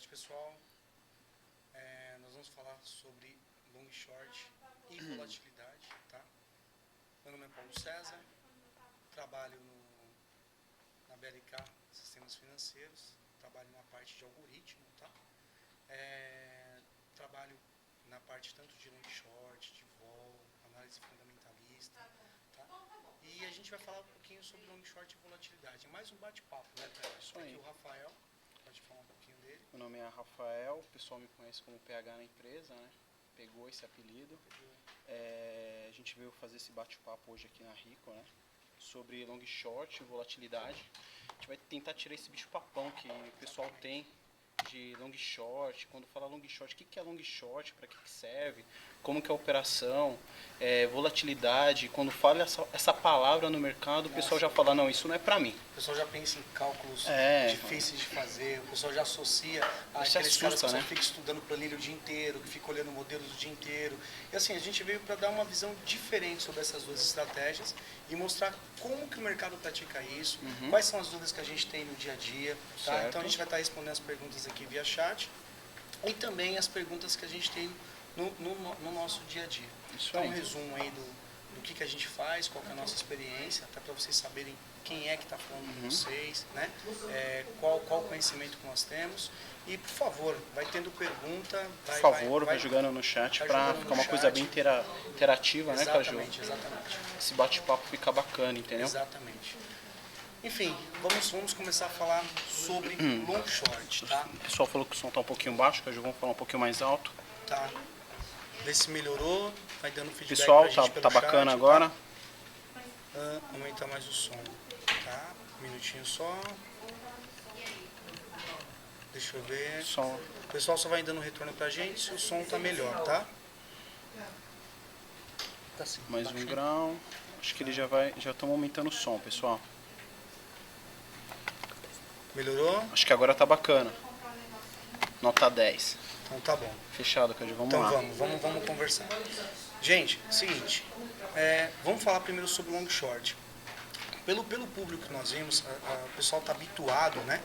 noite, pessoal. Nós vamos falar sobre long short e volatilidade, tá? Meu nome é Paulo César, trabalho na BLK Sistemas Financeiros, trabalho na parte de algoritmo, tá? Trabalho na parte tanto de long short, de vol, análise fundamentalista, tá? E a gente vai falar um pouquinho sobre long short e volatilidade. É mais um bate-papo, né, Pedro? Isso aí. Aqui o Rafael, pode falar um pouquinho dele. Meu nome é Rafael, o pessoal me conhece como PH na empresa, né? Pegou esse apelido. A gente veio fazer esse bate-papo hoje aqui na Rico, né? Sobre long short e volatilidade. A gente vai tentar tirar esse bicho-papão que o pessoal tem de long short. Quando fala long short, o que é long short, para que serve, como que é a operação, volatilidade. Quando fala essa palavra no mercado, o pessoal já fala, não, isso não é para mim. O pessoal já pensa em cálculos difíceis de fazer, o pessoal já associa aqueles caras que só ficam estudando planilha o dia inteiro, que ficam olhando modelos o dia inteiro. E assim, a gente veio para dar uma visão diferente sobre essas duas estratégias e mostrar como que o mercado pratica isso, quais são as dúvidas que a gente tem no dia a dia, tá? Então a gente vai estar respondendo as perguntas aqui via chat e também as perguntas que a gente tem no nosso dia a dia. Então um resumo aí do que a gente faz, qual que é a nossa experiência, até para vocês saberem quem é que está falando com vocês, né? Qual o conhecimento que nós temos. E, por favor, vai tendo pergunta. Vai jogando no chat para ficar uma coisa bem interativa, né, Caju? Exatamente. Esse bate-papo fica bacana, entendeu? Exatamente. Enfim, vamos começar a falar sobre long short, tá? O pessoal falou que o som está um pouquinho baixo, Caju, vamos falar um pouquinho mais alto. Tá. Vê se melhorou, vai dando feedback pessoal, pra gente tá bacana chat, agora. Tá? Aumentar mais o som, tá? Um minutinho só. Deixa eu ver. Som. O pessoal só vai dando retorno pra gente se o som tá melhor, tá? Tá sim. Mais um grau. Acho que ele já estamos aumentando o som, pessoal. Melhorou? Acho que agora tá bacana. Nota 10. Então tá bom. Fechado, Cadu, vamos então, lá. Então vamos conversar. Gente, seguinte, vamos falar primeiro sobre long short. Pelo público que nós vimos, o pessoal está habituado, né,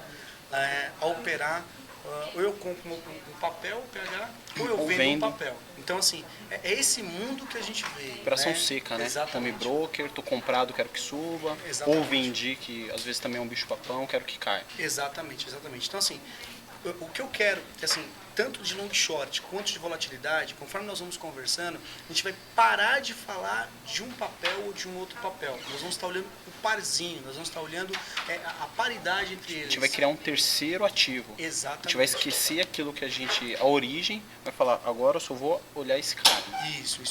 a operar, ou eu compro um papel, PH, ou eu vendo um papel. Então, assim, é esse mundo que a gente vê. Operação seca, né? Exatamente. Home broker, tô comprado, quero que suba. Exatamente. Ou vendi, que às vezes também é um bicho-papão, quero que caia. Exatamente. Então, assim, o que eu quero, assim, tanto de long short quanto de volatilidade, conforme nós vamos conversando, a gente vai parar de falar de um papel ou de um outro papel. Nós vamos estar olhando o parzinho, nós vamos estar olhando a paridade entre eles. A gente vai criar um terceiro ativo. Exatamente. A gente vai esquecer aquilo que a origem, vai falar, agora eu só vou olhar esse cara.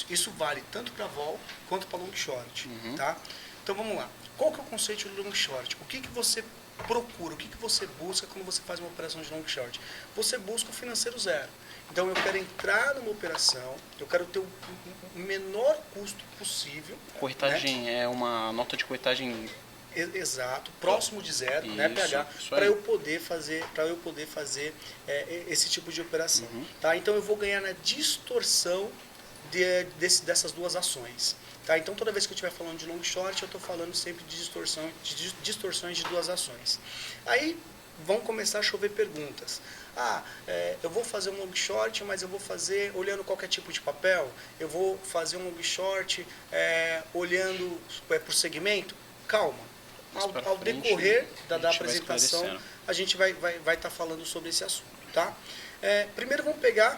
Isso vale tanto para vol quanto para long short, tá? Então vamos lá. Qual que é o conceito de long short? O que você procura, o que você busca quando você faz uma operação de long short? Você busca o financeiro zero. Então eu quero entrar numa operação, eu quero ter o menor custo possível. Corretagem, né? É uma nota de corretagem. Exato, próximo de zero, né, PH, para eu poder fazer, esse tipo de operação. Tá? Então eu vou ganhar na distorção dessas duas ações. Tá? Então, toda vez que eu estiver falando de long short, eu estou falando sempre de distorções de duas ações. Aí vão começar a chover perguntas. Eu vou fazer um long short, mas eu vou fazer olhando qualquer tipo de papel? Eu vou fazer um long short olhando para o segmento? Calma. Ao decorrer da apresentação, a gente vai estar falando sobre esse assunto. Tá? Primeiro vamos pegar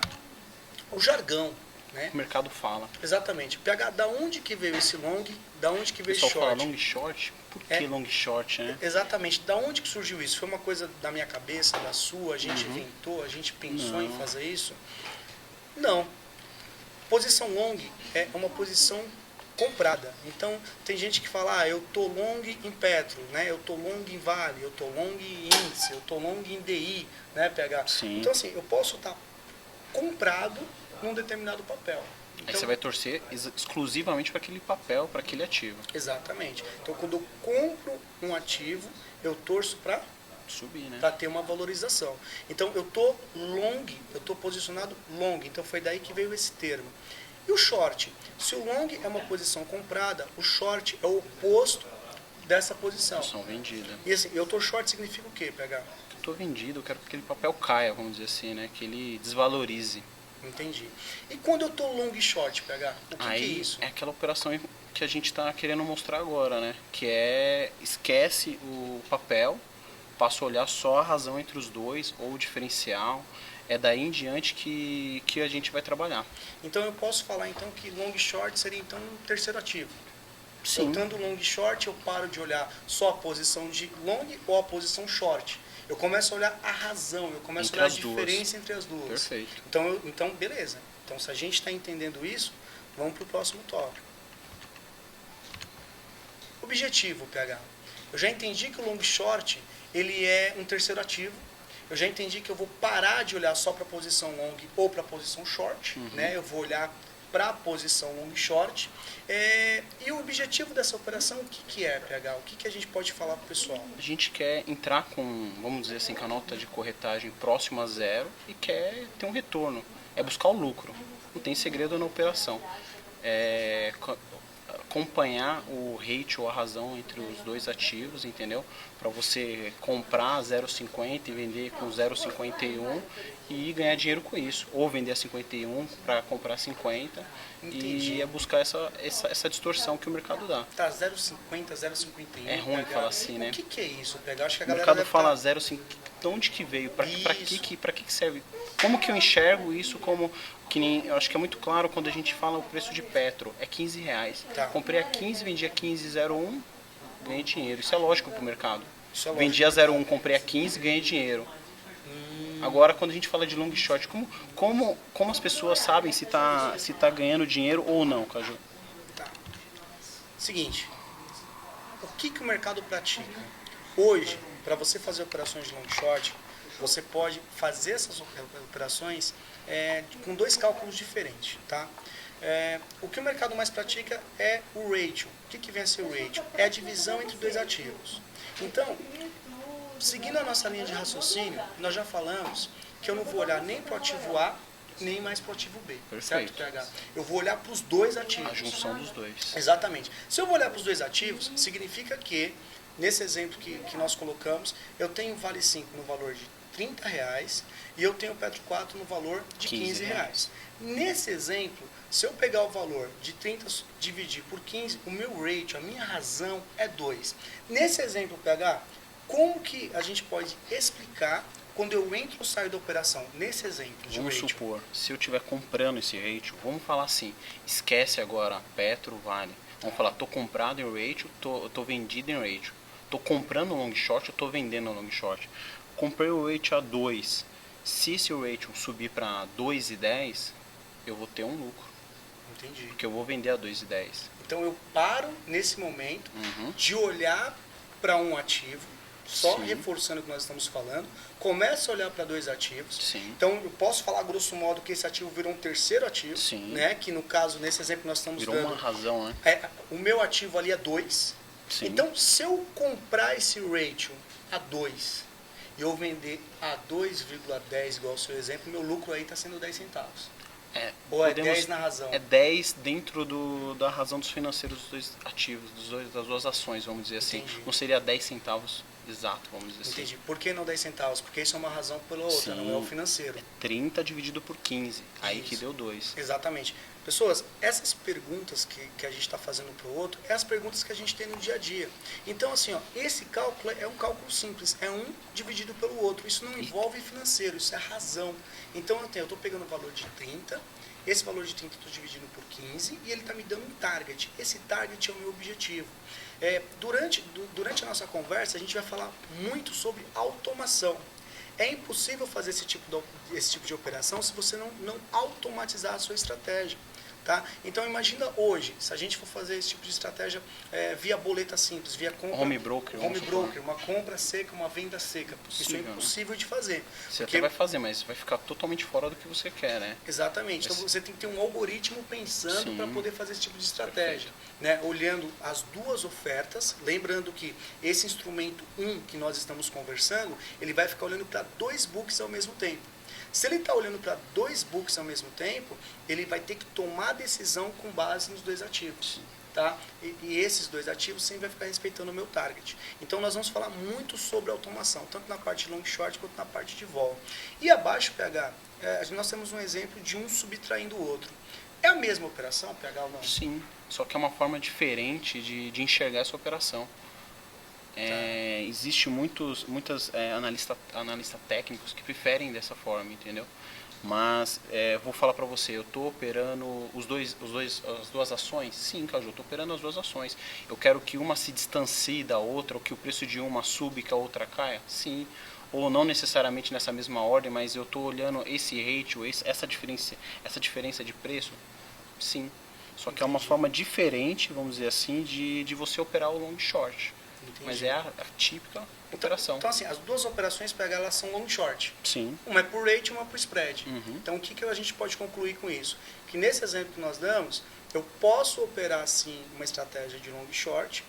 o jargão. Né? O mercado fala. Exatamente. PH, da onde que veio esse long? Da onde que veio esse short? Fala long short? Por que long short, né? Exatamente. Da onde que surgiu isso? Foi uma coisa da minha cabeça, da sua? A gente inventou? A gente pensou em fazer isso? Não. Posição long é uma posição comprada. Então, tem gente que fala, eu tô long em Petro, né? Eu tô long em Vale, eu tô long em índice, eu tô long em DI, né, PH? Sim. Então, assim, eu posso estar comprado num determinado papel. Então, aí você vai torcer exclusivamente para aquele papel, para aquele ativo. Exatamente. Então, quando eu compro um ativo, eu torço para subir, né? Para ter uma valorização. Então, eu tô long, eu tô posicionado long. Então, foi daí que veio esse termo. E o short? Se o long é uma posição comprada, o short é o oposto dessa posição. Posição vendida. E assim, eu tô short significa o quê, PH? Eu tô vendido, eu quero que aquele papel caia, vamos dizer assim, né? Que ele desvalorize. Entendi. E quando eu tô long e short, PH, o que é isso? É aquela operação que a gente está querendo mostrar agora, né? Que é, esquece o papel, passa a olhar só a razão entre os dois, ou o diferencial. É daí em diante que a gente vai trabalhar. Então eu posso falar então que long e short seria então um terceiro ativo. Sim. Estando long e short, eu paro de olhar só a posição de long ou a posição short. Eu começo a olhar a razão, eu começo a olhar a diferença entre as duas. Perfeito. Então, beleza. Então, se a gente está entendendo isso, vamos para o próximo tópico. Objetivo, PH. Eu já entendi que o long short ele é um terceiro ativo. Eu já entendi que eu vou parar de olhar só para a posição long ou para a posição short. Né? Eu vou olhar para a posição long short. E o objetivo dessa operação, o que é, PH? O que a gente pode falar para o pessoal? A gente quer entrar com, vamos dizer assim, com a nota de corretagem próxima a zero e quer ter um retorno. É buscar o lucro. Não tem segredo na operação. É acompanhar o rate ou a razão entre os dois ativos, entendeu? Para você comprar 0,50 e vender com 0,51 e ganhar dinheiro com isso. Ou vender a 51 para comprar 50. Entendi. E é buscar essa distorção que o mercado dá. Tá, 0,50, 0,51. É ruim falar assim, né? O que é isso, PH? Acho que a O galera mercado fala 0,50. De onde que veio? Para que serve? Como que eu enxergo isso como... Que nem, eu acho que é muito claro quando a gente fala o preço de Petro. É R$15. Tá. Comprei a 15, vendi a 15,01, ganhei dinheiro. Isso é lógico pro mercado. Isso é lógico. Vendi a 0,1, comprei a 15, ganhei dinheiro. Agora, quando a gente fala de long short, como as pessoas sabem se tá ganhando dinheiro ou não, Caju? Tá. Seguinte, o que o mercado pratica? Hoje, para você fazer operações de long short, você pode fazer essas operações com dois cálculos diferentes, tá? O que o mercado mais pratica é o ratio. O que vem a ser o ratio? É a divisão entre dois ativos. Então, seguindo a nossa linha de raciocínio, nós já falamos que eu não vou olhar nem para o ativo A, nem mais para o ativo B. Perfeito. Certo, PH? Eu vou olhar para os dois ativos. A junção dos dois. Exatamente. Se eu vou olhar para os dois ativos, significa que, nesse exemplo que nós colocamos, eu tenho o Vale 5 no valor de R$30 e eu tenho o Petro 4 no valor de R$15. Nesse exemplo, se eu pegar o valor de 30 dividir por 15, o meu ratio, a minha razão é 2. Nesse exemplo, PH, como que a gente pode explicar quando eu entro ou saio da operação? Nesse exemplo de Vamos ratio. supor, se eu estiver comprando esse ratio, vamos falar assim, esquece agora Petro, Vale. Vamos falar, estou comprado em ratio, estou vendido em ratio. Estou comprando long short, eu estou vendendo long short. Comprei o ratio a 2. Se esse ratio subir para 2,10, eu vou ter um lucro. Entendi. Porque eu vou vender a 2,10. Então eu paro nesse momento de olhar para um ativo, só Sim. reforçando o que nós estamos falando, começo a olhar para dois ativos. Sim. Então eu posso falar grosso modo que esse ativo virou um terceiro ativo, Sim. né? Que no caso, nesse exemplo que nós estamos Virou dando, uma razão, né? o meu ativo ali é 2. Sim. Então se eu comprar esse ratio a 2 e eu vender a 2,10, igual ao seu exemplo, meu lucro aí está sendo 10 centavos. Ou é 10 na razão? É 10 dentro da razão dos financeiros dos dois ativos, das duas ações, vamos dizer assim. Entendi. Não seria 10 centavos exato, vamos dizer assim. Entendi. Por que não 10 centavos? Porque isso é uma razão pela outra, Sim. não é o financeiro. 30 dividido por 15, aí Isso. que deu 2. Exatamente. Pessoas, essas perguntas que a gente está fazendo para o outro, é as perguntas que a gente tem no dia a dia. Então, assim, ó, esse cálculo é um cálculo simples, é um dividido pelo outro. Isso não envolve financeiro, isso é razão. Então, eu estou pegando o valor de 30, esse valor de 30 eu estou dividindo por 15 e ele está me dando um target. Esse target é o meu objetivo. Durante a nossa conversa, a gente vai falar muito sobre automação. É impossível fazer esse tipo de operação se você não automatizar a sua estratégia. Tá? Então imagina hoje, se a gente for fazer esse tipo de estratégia via boleta simples, via compra, Home broker, uma compra seca, uma venda seca. Isso é impossível de fazer. Você até vai fazer, mas vai ficar totalmente fora do que você quer, né? Exatamente. Então você tem que ter um algoritmo pensando para poder fazer esse tipo de estratégia. Né? Olhando as duas ofertas, lembrando que esse instrumento 1 que nós estamos conversando, ele vai ficar olhando para 2 books ao mesmo tempo. Se ele está olhando para 2 books ao mesmo tempo, ele vai ter que tomar a decisão com base nos 2 ativos. tá? E esses dois ativos sempre vai ficar respeitando o meu target. Então nós vamos falar muito sobre automação, tanto na parte de long short quanto na parte de vol. E abaixo, PH, nós temos um exemplo de um subtraindo o outro. É a mesma operação, PH, ou não? Sim, só que é uma forma diferente de enxergar essa operação. Existe muitos analistas técnicos que preferem dessa forma, entendeu? Mas vou falar para você, eu estou operando as duas ações? Sim, Caju, eu estou operando as duas ações. Eu quero que uma se distancie da outra, ou que o preço de uma suba e que a outra caia? Sim. Ou não necessariamente nessa mesma ordem, mas eu estou olhando esse ratio, essa diferença de preço? Sim. Só que é uma forma diferente, vamos dizer assim, de você operar o long short. Entendi. Mas é a típica operação. Então, assim, as duas operações PH, elas são long short. Sim. Uma é por rate e uma é por spread. Uhum. Então, o que a gente pode concluir com isso? Que nesse exemplo que nós damos, eu posso operar, sim, uma estratégia de long short.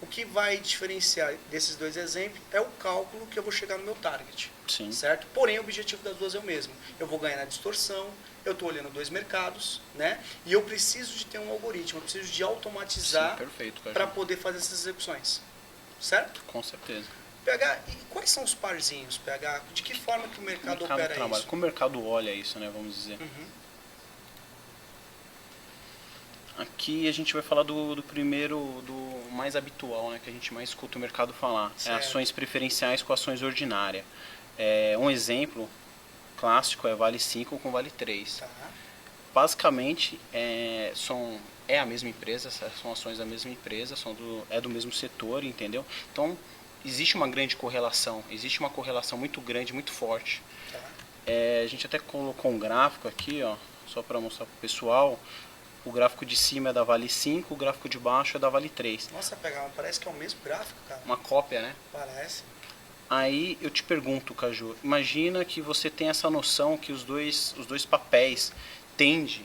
O que vai diferenciar desses dois exemplos é o cálculo que eu vou chegar no meu target. Sim. Certo? Porém, o objetivo das duas é o mesmo. Eu vou ganhar na distorção, eu estou olhando dois mercados, né? E eu preciso de ter um algoritmo, eu preciso de automatizar para poder fazer essas execuções. Certo? Com certeza. PH, e quais são os parzinhos, PH? De que forma que o mercado opera trabalha, isso? como o mercado olha isso, né? Vamos dizer. Uhum. Aqui a gente vai falar do primeiro, do mais habitual, né? Que a gente mais escuta o mercado falar. Certo. É ações preferenciais com ações ordinárias. Um exemplo clássico é Vale 5 com Vale 3. Tá. Basicamente, é a mesma empresa, são ações da mesma empresa, é do mesmo setor, entendeu? Então, existe uma grande correlação, existe uma correlação muito grande, muito forte. Tá. A gente até colocou um gráfico aqui, ó, só para mostrar para o pessoal. O gráfico de cima é da Vale 5, o gráfico de baixo é da Vale 3. Nossa, PH, parece que é o mesmo gráfico, cara. Uma cópia, né? Parece. Aí eu te pergunto, Caju, imagina que você tem essa noção que os dois papéis tende,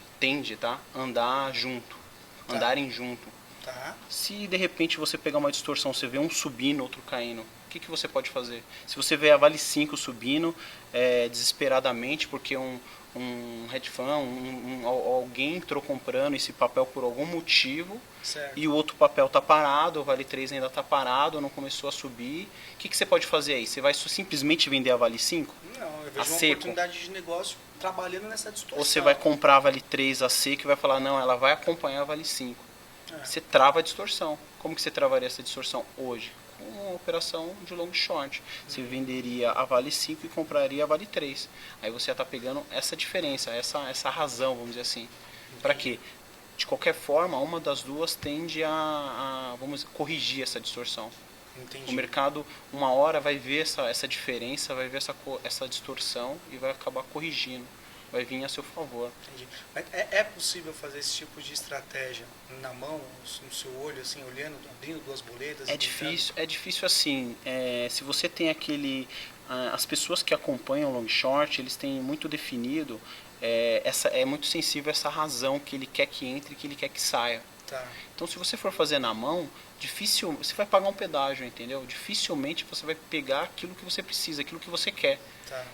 tá? Andarem junto. Tá. Se de repente você pegar uma distorção, você vê um subindo, outro caindo, o que você pode fazer? Se você vê a Vale 5 subindo desesperadamente porque um hedge fund, alguém entrou comprando esse papel por algum motivo, certo, e o outro papel está parado, o Vale 3 ainda está parado, não começou a subir, o que você pode fazer aí? Você vai simplesmente vender a Vale 5? Não, eu vejo uma oportunidade de negócio trabalhando nessa distorção. Ou você vai comprar a Vale 3 a seco e vai falar, não, ela vai acompanhar a Vale 5. Você trava a distorção. Como que você travaria essa distorção hoje? Com uma operação de long short. Você venderia a Vale 5 e compraria a Vale 3. Aí você já está pegando essa diferença, essa razão, vamos dizer assim. Para quê? De qualquer forma, uma das duas tende vamos corrigir essa distorção. Entendi. O mercado, uma hora, vai ver essa diferença, vai ver essa distorção e vai acabar corrigindo. Vai vir a seu favor. Entendi. Mas é possível fazer esse tipo de estratégia na mão, no seu olho, assim, olhando, abrindo duas boletas? É difícil assim. Se você tem as pessoas que acompanham o long short, eles têm muito definido, é muito sensível essa razão que ele quer que entre e que ele quer que saia. Tá. Então, se você for fazer na mão, você vai pagar um pedágio, entendeu? Dificilmente você vai pegar aquilo que você precisa, aquilo que você quer. Tá.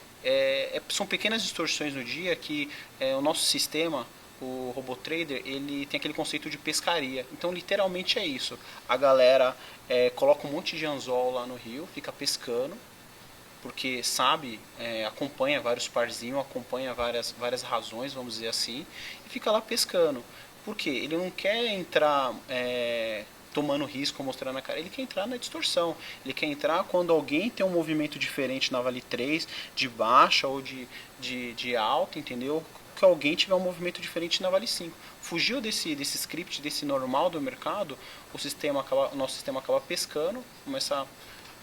São pequenas distorções no dia que o nosso sistema, o RoboTrader, ele tem aquele conceito de pescaria. Então, literalmente é isso. A galera coloca um monte de anzol lá no rio, fica pescando, porque sabe, acompanha vários parzinhos, acompanha várias razões, vamos dizer assim, e fica lá pescando. Por quê? Ele não quer entrar tomando risco, mostrando a cara. Ele quer entrar na distorção. Ele quer entrar quando alguém tem um movimento diferente na Vale 3, de baixa ou de alta, entendeu? Que alguém tiver um movimento diferente na Vale 5. Fugiu desse script, desse normal do mercado, o nosso sistema acaba pescando,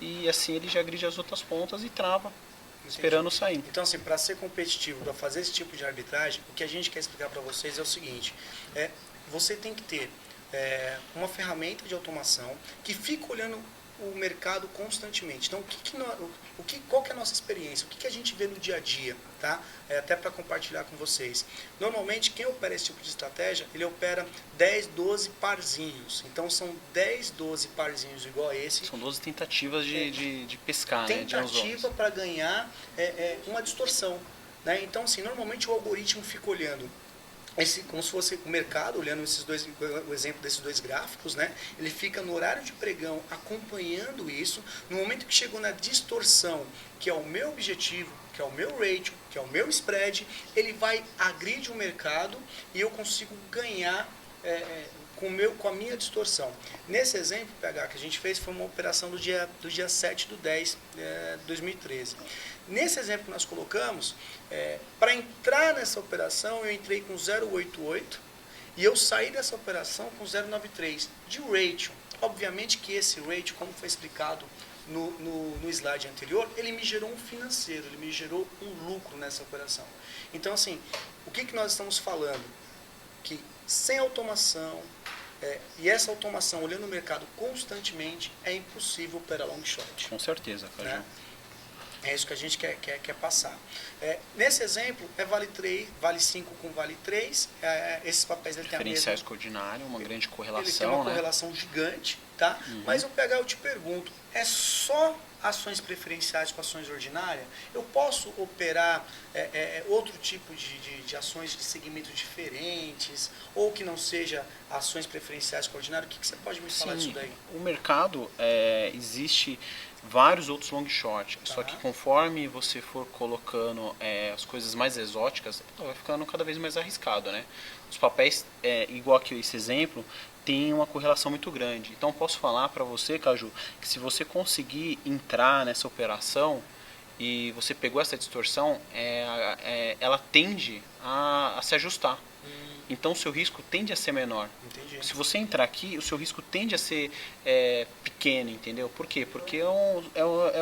e assim ele já agride as outras pontas e trava. Entendi. Esperando sair. Então, assim, para ser competitivo, para fazer esse tipo de arbitragem, o que a gente quer explicar para vocês é o seguinte: você tem que ter uma ferramenta de automação que fica olhando o mercado constantemente. Então, qual que é a nossa experiência? O que a gente vê no dia a dia? Tá? Até para compartilhar com vocês. Normalmente, quem opera esse tipo de estratégia, ele opera 10, 12 parzinhos. Então, são 10, 12 parzinhos igual a esse. São 12 tentativas de pescar, tentativa para ganhar uma distorção. Né? Então, assim, normalmente o algoritmo fica olhando como se fosse o mercado, olhando o exemplo desses dois gráficos, né? Ele fica no horário de pregão acompanhando isso. No momento que chegou na distorção, que é o meu objetivo, que é o meu ratio, que é o meu spread, ele vai agredir o mercado e eu consigo ganhar com a minha distorção. Nesse exemplo, PH, que a gente fez, foi uma operação do dia 7/10 de 2013. Nesse exemplo que nós colocamos, para entrar nessa operação, eu entrei com 0,88 e eu saí dessa operação com 0,93 de ratio. Obviamente que esse ratio, como foi explicado no slide anterior, ele me gerou um financeiro, ele me gerou um lucro nessa operação. Então, assim, o que nós estamos falando? Que sem automação, e essa automação, olhando o mercado constantemente, é impossível operar long short. Com certeza, Caju. Né? É isso que a gente quer passar. Nesse exemplo, vale 3, vale 5 com vale 3. Esses papéis têm a mesma... Diferenciais com ordinário, uma grande correlação. Ele tem uma correlação gigante, tá? Uhum. Mas eu te pergunto, é só ações preferenciais com ações ordinárias? Eu posso operar outro tipo de ações de segmentos diferentes, ou que não seja ações preferenciais com ordinário? O que você pode me falar disso daí? O mercado, existe vários outros long short, só que conforme você for colocando as coisas mais exóticas, vai ficando cada vez mais arriscado, né? Os papéis, igual aqui esse exemplo, tem uma correlação muito grande. Então posso falar para você, Caju, que se você conseguir entrar nessa operação e você pegou essa distorção, ela tende a se ajustar. Então o seu risco tende a ser menor. Entendi. Se você entrar aqui, o seu risco tende a ser pequeno, entendeu? Por quê? Porque é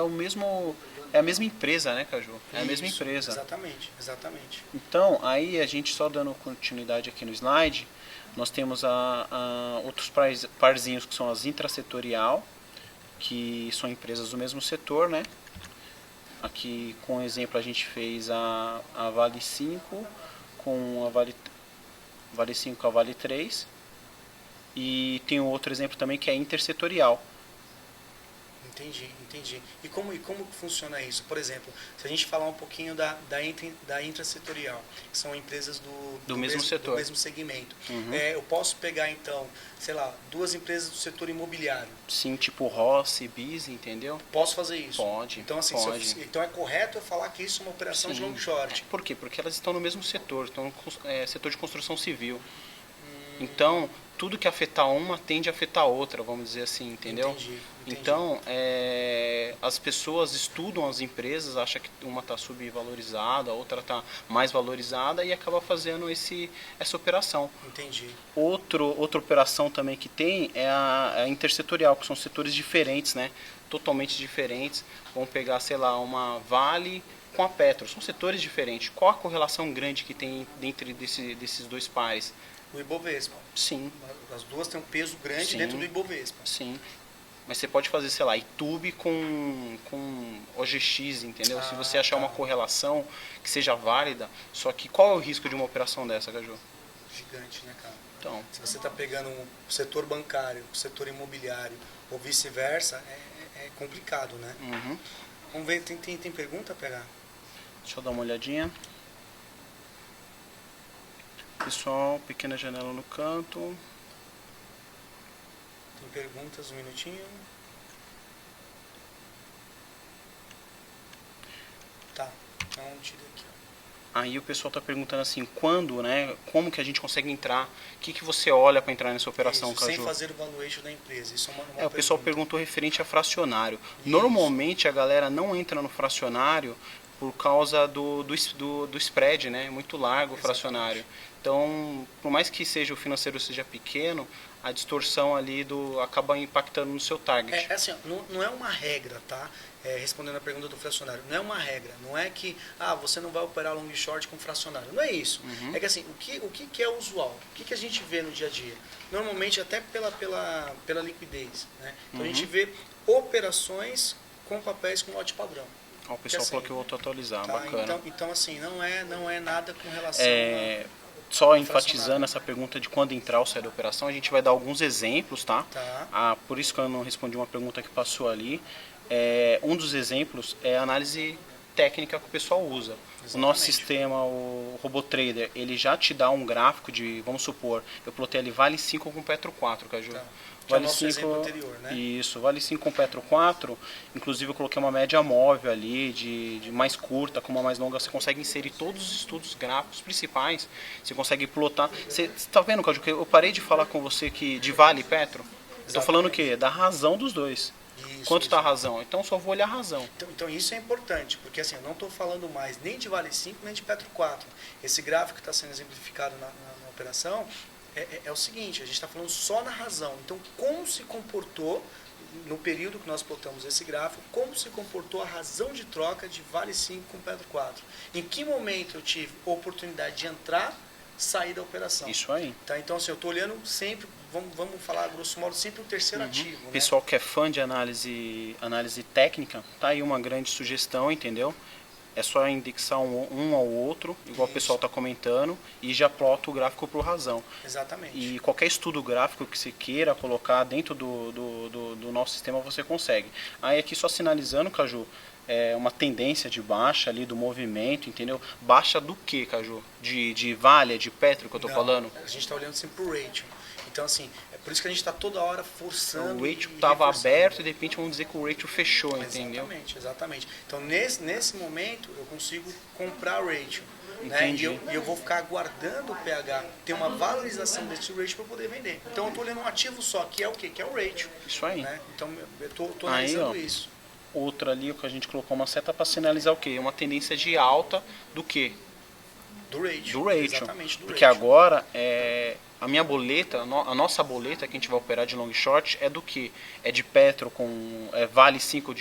a mesma empresa, né, Caju? É a mesma empresa. Exatamente. Então, aí a gente só dando continuidade aqui no slide, nós temos outros parzinhos que são as intrasetorial, que são empresas do mesmo setor, né? Aqui, com exemplo, a gente fez a Vale 5 com a Vale 5 com a Vale 3. E tem um outro exemplo também que é intersetorial. Entendi. E como funciona isso? Por exemplo, se a gente falar um pouquinho da intrasetorial, que são empresas do mesmo setor, do mesmo segmento. Uhum. Eu posso pegar, então, sei lá, duas empresas do setor imobiliário. Sim, tipo Ross e Bis, entendeu? Posso fazer isso? Pode. Então, assim, então é correto eu falar que isso é uma operação de long short? Por quê? Porque elas estão no mesmo setor, estão no setor de construção civil. Então, tudo que afetar uma tende a afetar a outra, vamos dizer assim, entendeu? Entendi. Então, as pessoas estudam as empresas, acham que uma está subvalorizada, a outra está mais valorizada e acaba fazendo essa operação. Entendi. Outra operação também que tem é a intersetorial, que são setores diferentes, né? Totalmente diferentes. Vamos pegar, sei lá, uma Vale com a Petro. São setores diferentes. Qual a correlação grande que tem dentro desses dois pares? O Ibovespa. Sim. As duas têm um peso grande dentro do Ibovespa. Sim. Mas você pode fazer, sei lá, YouTube com OGX, entendeu? Se você achar uma correlação que seja válida, só que qual é o risco de uma operação dessa, Caju? Gigante, né, cara? Então, se você está pegando o setor bancário, o setor imobiliário ou vice-versa, é complicado, né? Uhum. Vamos ver, tem pergunta a pegar? Deixa eu dar uma olhadinha. Pessoal, pequena janela no canto. Tem perguntas, um minutinho. Tá, então tira aqui. Aí o pessoal está perguntando assim, quando, né? Como que a gente consegue entrar? O que você olha para entrar nessa operação, Caju? Sem fazer o valuation da empresa. Isso é uma o pergunta. Pessoal perguntou referente a fracionário. Isso. Normalmente a galera não entra no fracionário por causa do spread, né? Muito largo o fracionário. Então, por mais que o financeiro seja pequeno, a distorção ali acaba impactando no seu target. Assim, não é uma regra, tá? Respondendo a pergunta do fracionário, não é uma regra. Não é que você não vai operar long short com fracionário. Não é isso. Uhum. É que assim, o que é usual? O que a gente vê no dia a dia? Normalmente até pela liquidez. Né? Então a gente vê operações com papéis com lote padrão. O pessoal falou que eu vou atualizar, tá? bacana. Então assim, não é nada com relação Só enfatizando essa pergunta de quando entrar ou sair da operação, a gente vai dar alguns exemplos, tá? Por isso que eu não respondi uma pergunta que passou ali. Um dos exemplos é a análise técnica que o pessoal usa. Exatamente. O nosso sistema, o RoboTrader, ele já te dá um gráfico de, vamos supor, eu plotei ali vale 5 com Petro 4, Caju. Tá. Que Vale é o nosso 5, exemplo anterior, né? Isso, vale 5 com Petro 4. Inclusive eu coloquei uma média móvel ali, de mais curta com uma mais longa. Você consegue inserir todos os estudos gráficos principais. Você consegue plotar. Você está vendo, Caju, que eu parei de falar com você que de Vale e Petro? Estou falando o quê? Da razão dos dois. Isso, Quanto está a isso. razão? Então só vou olhar a razão. Então isso é importante, porque assim, eu não estou falando mais nem de Vale 5 nem de Petro 4. Esse gráfico que está sendo exemplificado na operação é o seguinte, a gente está falando só na razão. Então, como se comportou, no período que nós plotamos esse gráfico, como se comportou a razão de troca de Vale 5 com Petro 4. Em que momento eu tive oportunidade de entrar, sair da operação. Isso aí. Tá? Então, assim, eu estou olhando sempre, vamos falar grosso modo, sempre o terceiro ativo. Né? Pessoal que é fã de análise técnica, tá aí uma grande sugestão, entendeu? É só indexar um ao outro, igual Isso. o pessoal está comentando, e já plota o gráfico por razão. Exatamente. E qualquer estudo gráfico que você queira colocar dentro do nosso sistema, você consegue. Aí aqui só sinalizando, Caju, uma tendência de baixa ali do movimento, entendeu? Baixa do que, Caju? De Vale, de Petro que eu estou falando? A gente está olhando sempre para o ratio. Então, assim, é por isso que a gente está toda hora forçando. O ratio estava aberto e de repente vamos dizer que o ratio fechou, entendeu? Exatamente. Então, nesse momento, eu consigo comprar ratio. Né? E eu vou ficar aguardando o pH ter uma valorização desse ratio para poder vender. Então, eu estou olhando um ativo só, que é o quê? Que é o ratio. Isso aí. Né? Então, eu estou analisando isso. Outra ali, que a gente colocou uma seta para sinalizar o quê? Uma tendência de alta do quê? Do ratio. Do ratio. Exatamente, do Porque ratio. agora, a minha boleta, a nossa boleta que a gente vai operar de long short é do que? É de Petro com Vale 5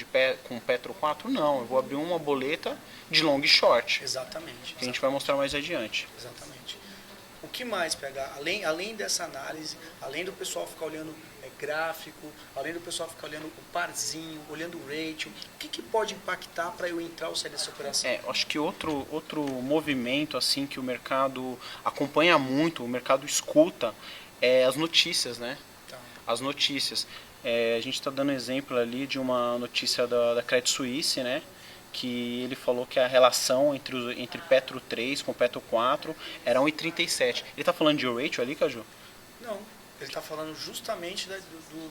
com Petro 4? Não, eu vou abrir uma boleta de long short. Exatamente. Que a gente vai mostrar mais adiante. Exatamente. O que mais pegar? Além dessa análise, além do pessoal ficar olhando gráfico, além do pessoal ficar olhando o parzinho, olhando o ratio, o que pode impactar para eu entrar ou sair dessa operação? Acho que outro movimento assim que o mercado acompanha muito, o mercado escuta, é as notícias, né? Tá. As notícias. A gente está dando exemplo ali de uma notícia da Credit Suisse, né? Que ele falou que a relação entre Petro 3 com Petro 4 era 1,37. Ele está falando de ratio ali, Caju? Não. Ele está falando justamente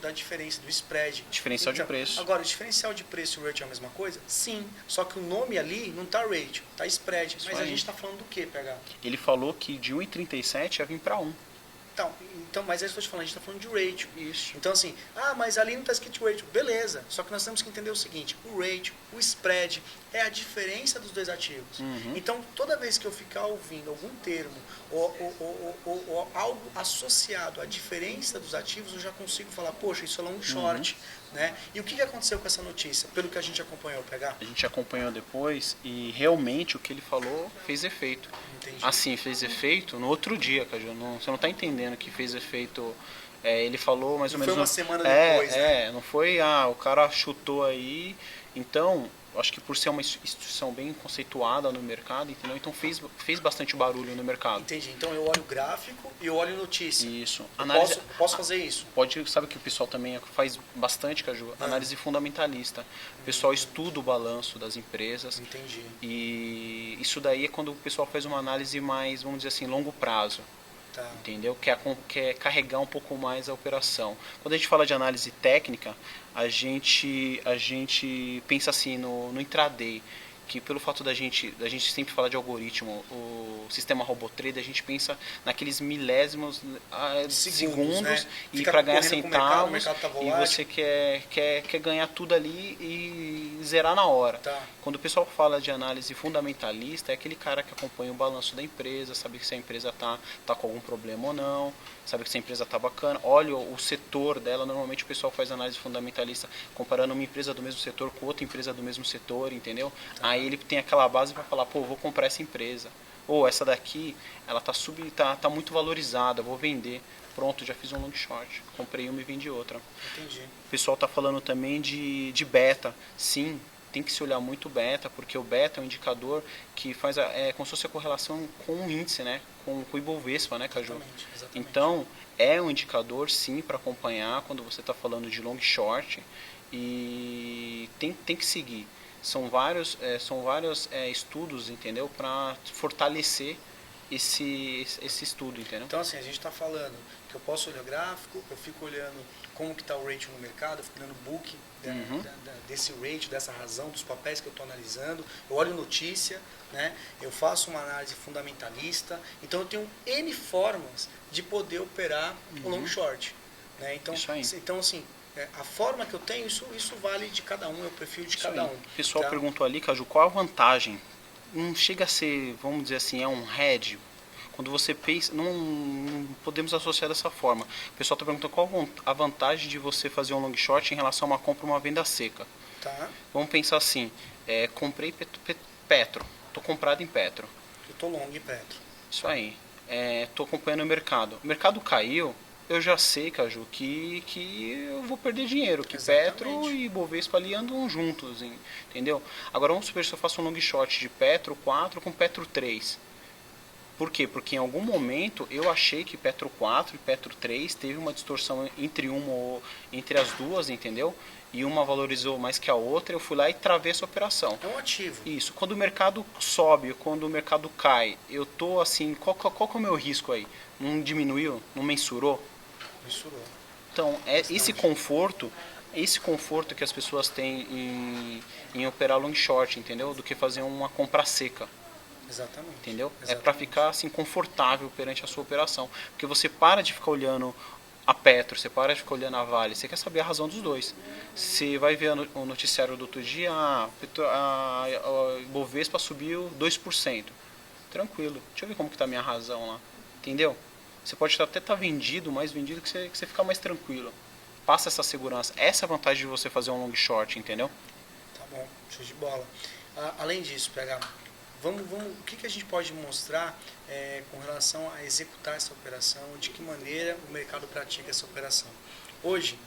da diferença, do spread. Diferencial de preço. Agora, o diferencial de preço e o ratio é a mesma coisa? Sim. Só que o nome ali não está ratio, está spread. Mas a gente está falando do que, PH? Ele falou que de 1,37 ia vir para 1. Então, mas é isso que eu estou te falando, a gente está falando de ratio. Isso. Então, assim, mas ali não está escrito ratio. Beleza, só que nós temos que entender o seguinte, o ratio, o spread, é a diferença dos dois ativos. Então, toda vez que eu ficar ouvindo algum termo ou algo associado à diferença dos ativos, eu já consigo falar, poxa, isso é long short. Né? E o que aconteceu com essa notícia, pelo que a gente acompanhou, PH? A gente acompanhou depois e realmente o que ele falou fez efeito. Entendi. Assim, fez efeito no outro dia, Caju. Você não está entendendo que fez efeito. Ele falou mais ou menos. Foi uma semana depois, né? Não foi, o cara chutou aí. Então, acho que por ser uma instituição bem conceituada no mercado, entendeu? Então fez bastante barulho no mercado. Entendi. Então eu olho o gráfico e eu olho notícia. Isso. Posso fazer isso? Sabe que o pessoal também faz bastante, Caju? Análise fundamentalista. O pessoal estuda o balanço das empresas. Entendi. E isso daí é quando o pessoal faz uma análise mais, vamos dizer assim, longo prazo. Tá. Entendeu? Quer carregar um pouco mais a operação. Quando a gente fala de análise técnica, a gente pensa assim no intraday, que pelo fato da gente sempre falar de algoritmo, o sistema RoboTrader, a gente pensa naqueles milésimos segundos né? E para ganhar centavos, centavos, tá e você quer ganhar tudo ali e zerar na hora. Tá. Quando o pessoal fala de análise fundamentalista, é aquele cara que acompanha o balanço da empresa, sabe se a empresa tá com algum problema ou não, sabe que se a empresa está bacana, olha o setor dela. Normalmente o pessoal faz análise fundamentalista comparando uma empresa do mesmo setor com outra empresa do mesmo setor, entendeu? Tá. Aí ele tem aquela base para falar, vou comprar essa empresa. Ou essa daqui, ela tá muito valorizada, vou vender. Pronto, já fiz um long short. Comprei uma e vendi outra. Entendi. O pessoal está falando também de beta. Sim, tem que se olhar muito o beta, porque o beta é um indicador que faz como se fosse a correlação com o índice, né? Com o Ibovespa, né, Caju? Exatamente. Então, é um indicador, sim, para acompanhar quando você está falando de long short. E tem que seguir. são vários estudos, entendeu? Para fortalecer esse estudo, entendeu? Então, assim, a gente está falando que eu posso olhar gráfico, eu fico olhando como que está o ratio no mercado, eu fico olhando o book desse ratio, dessa razão, dos papéis que eu estou analisando, eu olho notícia, né? Eu faço uma análise fundamentalista, então eu tenho N formas de poder operar o long short. Né? Então, assim, a forma que eu tenho, isso vale de cada um, é o perfil de cada um. O pessoal perguntou ali, Caju, qual a vantagem? Não chega a ser, vamos dizer assim, é um hedge. Quando você pensa, não podemos associar dessa forma. O pessoal está perguntando qual a vantagem de você fazer um long short em relação a uma compra ou uma venda seca. Tá. Vamos pensar assim, comprei Petro, estou comprado em Petro. Eu estou long em Petro. Isso aí. Estou acompanhando o mercado. O mercado caiu, eu já sei, Caju, que eu vou perder dinheiro, que Exatamente. Petro e Bovespa ali andam juntos, entendeu? Agora vamos supor se eu faço um long short de Petro 4 com Petro 3. Por quê? Porque em algum momento eu achei que Petro 4 e Petro 3 teve uma distorção entre as duas, entendeu? E uma valorizou mais que a outra, eu fui lá e travei essa operação. É um ativo. Isso. Quando o mercado sobe, quando o mercado cai, eu tô assim, qual que é o meu risco aí? Não diminuiu? Não mensurou? Mensurou. Então, esse conforto que as pessoas têm em operar long short, entendeu? Do que fazer uma compra seca. Exatamente. Entendeu? Exatamente. É para ficar assim confortável perante a sua operação. Porque você para de ficar olhando a Petro, você para de ficar olhando a Vale, você quer saber a razão dos dois. Você vai ver o noticiário do outro dia, a Bovespa subiu 2%. Tranquilo, deixa eu ver como que está a minha razão lá. Entendeu? Você pode até estar vendido, mais vendido, que você fica mais tranquilo. Passa essa segurança. Essa é a vantagem de você fazer um long short, entendeu? Tá bom, show de bola. Além disso, PH, o que a gente pode mostrar com relação a executar essa operação, de que maneira o mercado pratica essa operação. Hoje,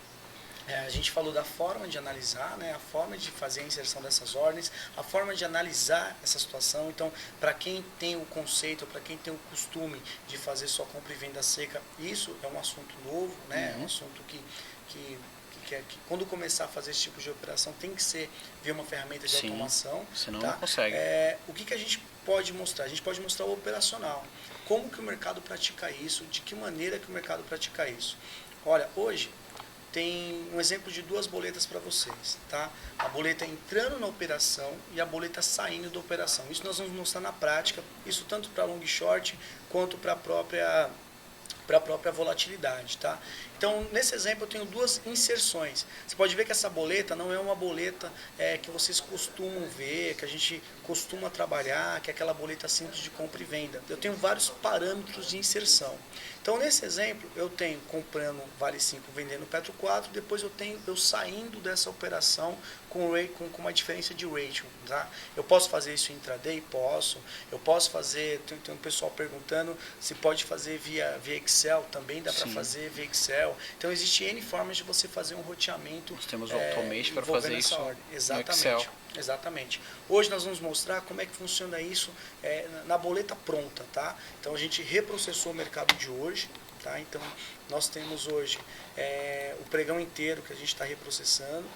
a gente falou da forma de analisar, né, a forma de fazer a inserção dessas ordens, a forma de analisar essa situação. Então, para quem tem o conceito, para quem tem o costume de fazer sua compra e venda seca, isso é um assunto novo, né, é um assunto que quando começar a fazer esse tipo de operação tem que ser via uma ferramenta de automação. Senão tá? não consegue. O que a gente pode mostrar? A gente pode mostrar o operacional. Como que o mercado pratica isso? De que maneira que o mercado pratica isso? Olha, hoje tem um exemplo de duas boletas para vocês. Tá? A boleta entrando na operação e a boleta saindo da operação. Isso nós vamos mostrar na prática, isso tanto para long short quanto para a própria volatilidade, tá? Então, nesse exemplo, eu tenho duas inserções. Você pode ver que essa boleta não é uma boleta que vocês costumam ver, que a gente costuma trabalhar, que é aquela boleta simples de compra e venda. Eu tenho vários parâmetros de inserção. Então, nesse exemplo, eu tenho comprando Vale 5, vendendo Petro 4, depois eu saindo dessa operação com uma diferença de ratio. Tá? Eu posso fazer isso em intraday? Posso. Eu posso fazer, tem um pessoal perguntando se pode fazer via Excel, também dá para fazer via Excel. Então, existe N formas de você fazer um roteamento. Nós temos o Automate para fazer isso Exatamente, no Excel. Exatamente. Hoje nós vamos mostrar como é que funciona isso na boleta pronta. Tá? Então, a gente reprocessou o mercado de hoje. Tá? Então, nós temos hoje o pregão inteiro que a gente está reprocessando.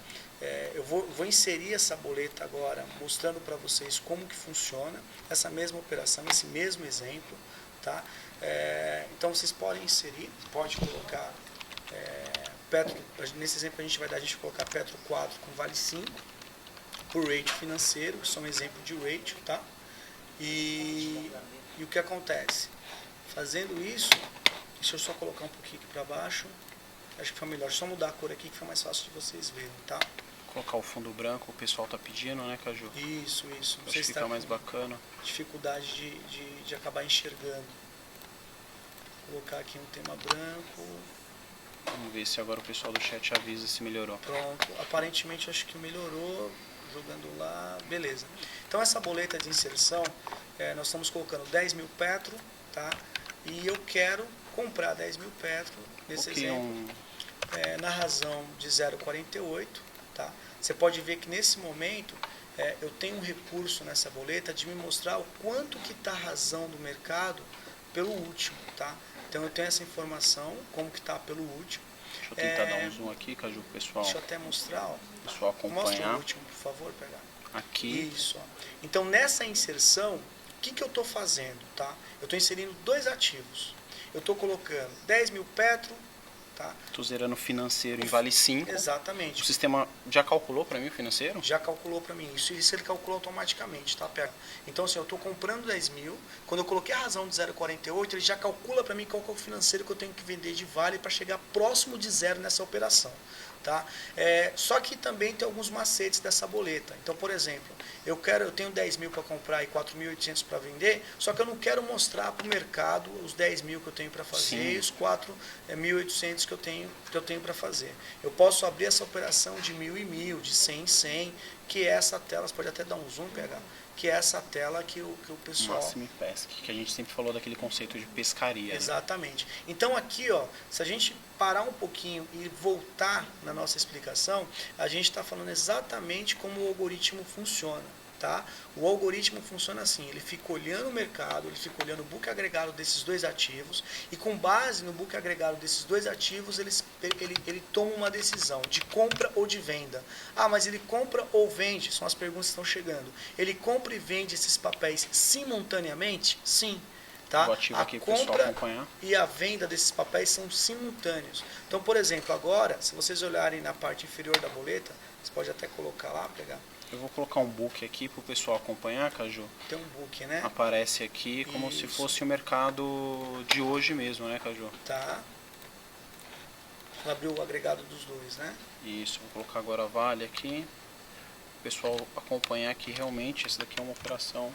Eu vou inserir essa boleta agora, mostrando para vocês como que funciona essa mesma operação, esse mesmo exemplo. Tá? Então, vocês podem inserir, pode colocar Petro, nesse exemplo a gente vai colocar Petro 4 com Vale 5 por ratio financeiro, isso é um exemplo de ratio, tá? E o que acontece? Fazendo isso, deixa eu só colocar um pouquinho aqui para baixo, acho que foi melhor, só mudar a cor aqui que foi mais fácil de vocês verem, tá? Colocar o fundo branco, o pessoal tá pedindo, né, Caju? Isso. Acho que fica mais bacana. Dificuldade de acabar enxergando. Vou colocar aqui um tema branco. Vamos ver se agora o pessoal do chat avisa se melhorou. Pronto, aparentemente acho que melhorou, jogando lá, beleza. Então essa boleta de inserção, nós estamos colocando 10 mil Petro, tá? E eu quero comprar 10 mil Petro, nesse exemplo, na razão de 0,48, tá? Você pode ver que nesse momento eu tenho um recurso nessa boleta de me mostrar o quanto que está a razão do mercado pelo último, tá? Então eu tenho essa informação, como que está pelo último. Deixa eu tentar dar um zoom aqui, Caju, pro pessoal. Deixa eu até mostrar, ó. Pessoal acompanhar. Mostra o último, por favor, pegar. Aqui. Isso, ó. Então, nessa inserção, o que eu estou fazendo, tá? Eu estou inserindo dois ativos. Eu estou colocando 10 mil Petro, tá? Estou zerando financeiro em Vale 5. Exatamente. O sistema já calculou para mim o financeiro? Já calculou para mim. Isso ele calculou automaticamente, tá? Então, assim, eu estou comprando 10 mil. Quando eu coloquei a razão de 0,48, ele já calcula para mim qual que é o financeiro que eu tenho que vender de Vale para chegar próximo de zero nessa operação. Tá? Só que também tem alguns macetes dessa boleta. Então, por exemplo, eu tenho 10 mil para comprar e 4.800 para vender, só que eu não quero mostrar para o mercado os 10 mil que eu tenho para fazer. Sim. E os 4.800 que eu tenho para fazer. Eu posso abrir essa operação de 1.000 e 1.000, de 100 em 100, que é essa tela, você pode até dar um zoom, pegar, que é essa tela que o pessoal... Máximo pesca, que a gente sempre falou daquele conceito de pescaria. Exatamente. Né? Então aqui, ó, se a gente parar um pouquinho e voltar na nossa explicação, a gente está falando exatamente como o algoritmo funciona. Tá? O algoritmo funciona assim, ele fica olhando o mercado, ele fica olhando o book agregado desses dois ativos e com base no book agregado desses dois ativos, ele toma uma decisão de compra ou de venda. Ah, mas ele compra ou vende? São as perguntas que estão chegando. Ele compra e vende esses papéis simultaneamente? Sim. Tá? Vou ativar aqui para o pessoal acompanhar. E a venda desses papéis são simultâneos. Então, por exemplo, agora, se vocês olharem na parte inferior da boleta, você pode até colocar lá, pegar. Eu vou colocar um book aqui para o pessoal acompanhar, Caju. Tem um book, né? Aparece aqui como se fosse o mercado de hoje mesmo, né, Caju? Tá. Vou abrir o agregado dos dois, né? Isso, vou colocar agora Vale aqui. O pessoal acompanhar que realmente essa daqui é uma operação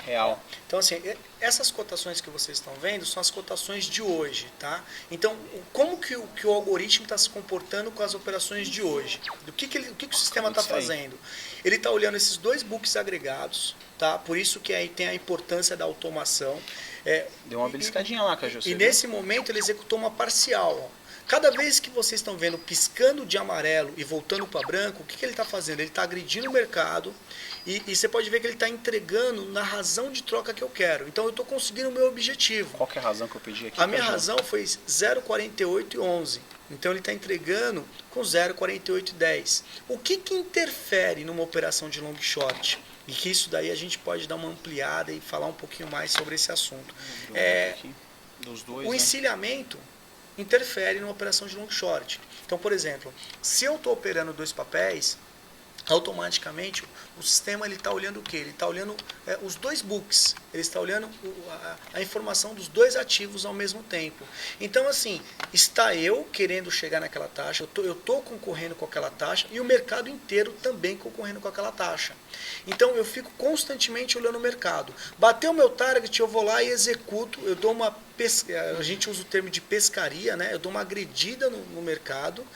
real. Então, assim, essas cotações que vocês estão vendo são as cotações de hoje, tá? Então, como que o algoritmo está se comportando com as operações de hoje? O que o sistema está fazendo? Ele está olhando esses dois books agregados, tá? Por isso que aí tem a importância da automação. Deu uma beliscadinha lá, Caju. E nesse momento ele executou uma parcial, ó. Cada vez que vocês estão vendo piscando de amarelo e voltando para branco, o que ele está fazendo? Ele está agredindo o mercado e você pode ver que ele está entregando na razão de troca que eu quero. Então eu estou conseguindo o meu objetivo. Qual que é a razão que eu pedi aqui? A minha razão foi 0,4811. Então ele está entregando com 0,4810. O que interfere numa operação de long short? E que isso daí a gente pode dar uma ampliada e falar um pouquinho mais sobre esse assunto. Dos dois, o encilhamento interfere numa operação de long short. Então, por exemplo, se eu estou operando dois papéis, automaticamente o sistema está olhando o quê? Ele está olhando os dois books, ele está olhando a informação dos dois ativos ao mesmo tempo. Então, assim, está eu querendo chegar naquela taxa, eu estou concorrendo com aquela taxa e o mercado inteiro também concorrendo com aquela taxa. Então, eu fico constantemente olhando o mercado. Bateu o meu target, eu vou lá e executo, eu dou uma a gente usa o termo de pescaria, né? Eu dou uma agredida no mercado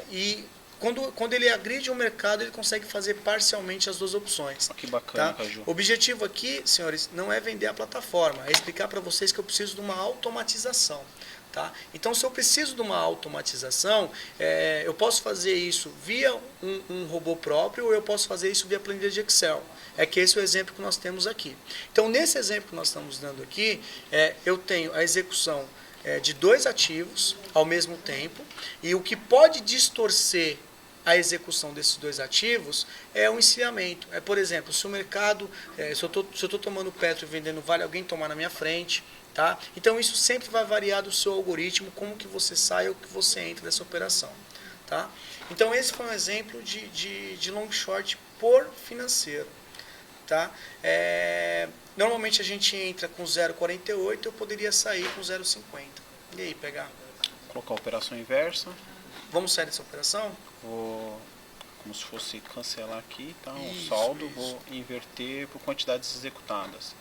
e quando ele agride o mercado, ele consegue fazer parcialmente as duas opções. Que bacana, tá? Caju. O objetivo aqui, senhores, não é vender a plataforma, é explicar para vocês que eu preciso de uma automatização. Tá? Então, se eu preciso de uma automatização, eu posso fazer isso via um robô próprio ou eu posso fazer isso via planilha de Excel. É que esse é o exemplo que nós temos aqui. Então, nesse exemplo que nós estamos dando aqui, eu tenho a execução de dois ativos ao mesmo tempo e o que pode distorcer a execução desses dois ativos é o encilhamento. Por exemplo, se o mercado, se eu estou tomando Petro e vendendo Vale, alguém tomar na minha frente. Tá? Então isso sempre vai variar do seu algoritmo, como que você sai ou que você entra dessa operação. Tá? Então esse foi um exemplo de long short por financeiro. Tá? Normalmente a gente entra com 0,48, eu poderia sair com 0,50. E aí, pegar? Colocar a operação inversa. Vamos sair dessa operação? Vou, como se fosse cancelar aqui, tá? O saldo, vou inverter por quantidades executadas.